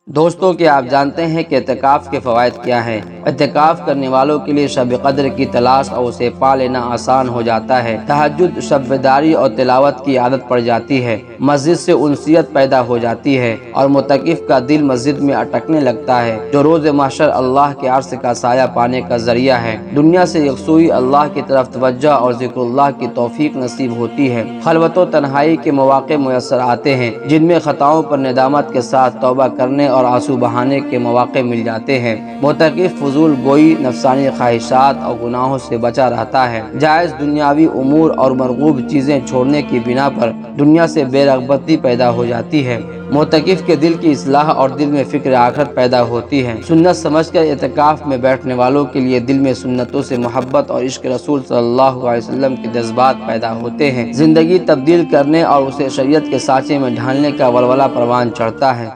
दोस्तों, क्या आप जानते हैं कि एतिकाफ़ के फ़वाइद क्या हैं? एतिकाफ़ करने वालों के लिए शब क़द्र की तलाश और उसे पा लेना आसान हो जाता है। तहज्जुद, शब-बेदारी और तिलावत की आदत पड़ जाती है। मस्जिद से उनसियत पैदा हो जाती है और मुतकिफ़ का दिल मस्जिद में अटकने लगता है, जो रोज़ महशर अल्लाह के अर्श का साया पाने का ज़रिया है। दुनिया से यकसुई अल्लाह की तरफ तवज्जो और ज़िक्रुल्लाह की तौफ़ीक नसीब होती है। खलवत व तन्हाई के मौक़े मुयस्सर आते हैं, जिनमें ख़ताओं पर निदामत के साथ तौबा करने और आंसू बहाने के मौक़े मिल जाते हैं। मुतकिफ़ फ़ुज़ूल गोई, नफ़सानी ख्वाहिशात और गुनाहों से बचा रहता है। जायज़ दुनियावी उमूर और मरगूब चीज़ें छोड़ने की बिना पर दुनिया से बेरग़बती पैदा हो जाती है। मुतकिफ़ के दिल की इस्लाह और दिल में फ़िक्र आखिरत पैदा होती है। सुन्नत समझकर एतिकाफ़ में बैठने वालों के लिए दिल में सुन्नतों से मोहब्बत और इश्क़ रसूल सल्लल्लाहु अलैहि वसल्लम के जज्बात पैदा होते हैं। ज़िंदगी तब्दील करने और उसे शरीयत के साँचे में ढालने का वलवला परवान चढ़ता है।